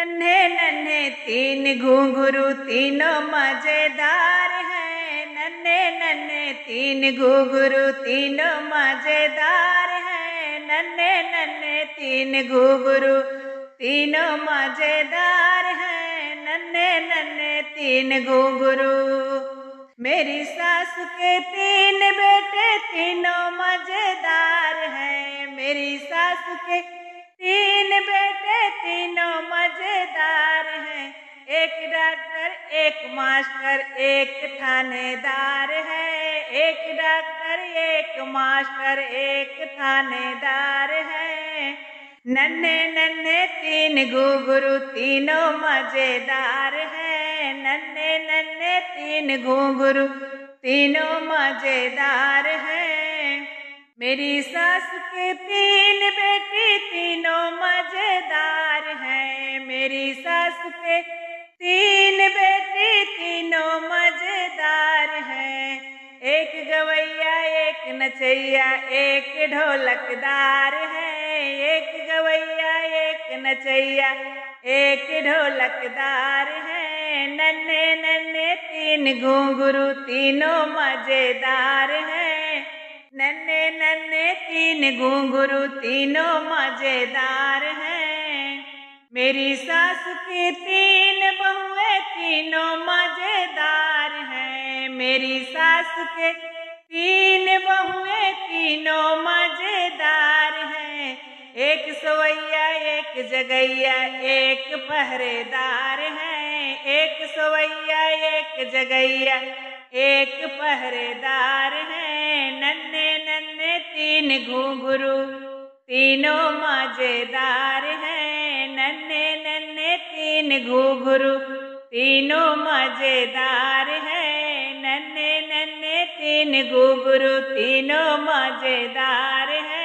नन्हे नन्हे तीन घुंघरू तीनों मजेदार हैं। नन्हे नन्हे तीन घुंघरू तीनों मजेदार हैं। नन्हे नन्हे तीन घुंघरू तीनों मजेदार हैं। नन्हे नन्हे तीन घुंघरू। मेरी सास के तीन बेटे तीनों मजेदार हैं। मेरी सास के तीन बेटे तीनों मजेदार हैं। एक डॉक्टर एक मास्टर एक थानेदार है। एक डॉक्टर एक मास्टर एक थानेदार है। नन्हे नन्हे तीन घुंघरू तीनों मजेदार हैं। नन्हे नन्हे तीन घुंघरू तीनों मजेदार हैं। मेरी सास के तीन बेटी तीनों मजेदार हैं। मेरी सास के तीन बेटी तीनों मजेदार हैं। एक गवैया एक नचैया एक ढोलकदार है। एक गवैया एक नचैया एक ढोलकदार है। नन्हे नन्हे तीन घुंघरू तीनों मजेदार हैं। नन्हे नन्हे तीन घुंघरू तीनों मजेदार हैं। मेरी सास की तीन बहुएं तीनों मजेदार हैं। मेरी सास के तीन बहुएं तीनों मजेदार हैं। एक सवैया एक जगैया एक पहरेदार है। एक सवैया एक जगैया एक पहरेदार है। नन्हे नन्हे तीन घुंघरू तीनों मजेदार हैं। नन्हे नन्हे तीन घुंघरू तीनों मजेदार हैं। नन्हे नन्हे तीन घुंघरू तीनों मजेदार हैं।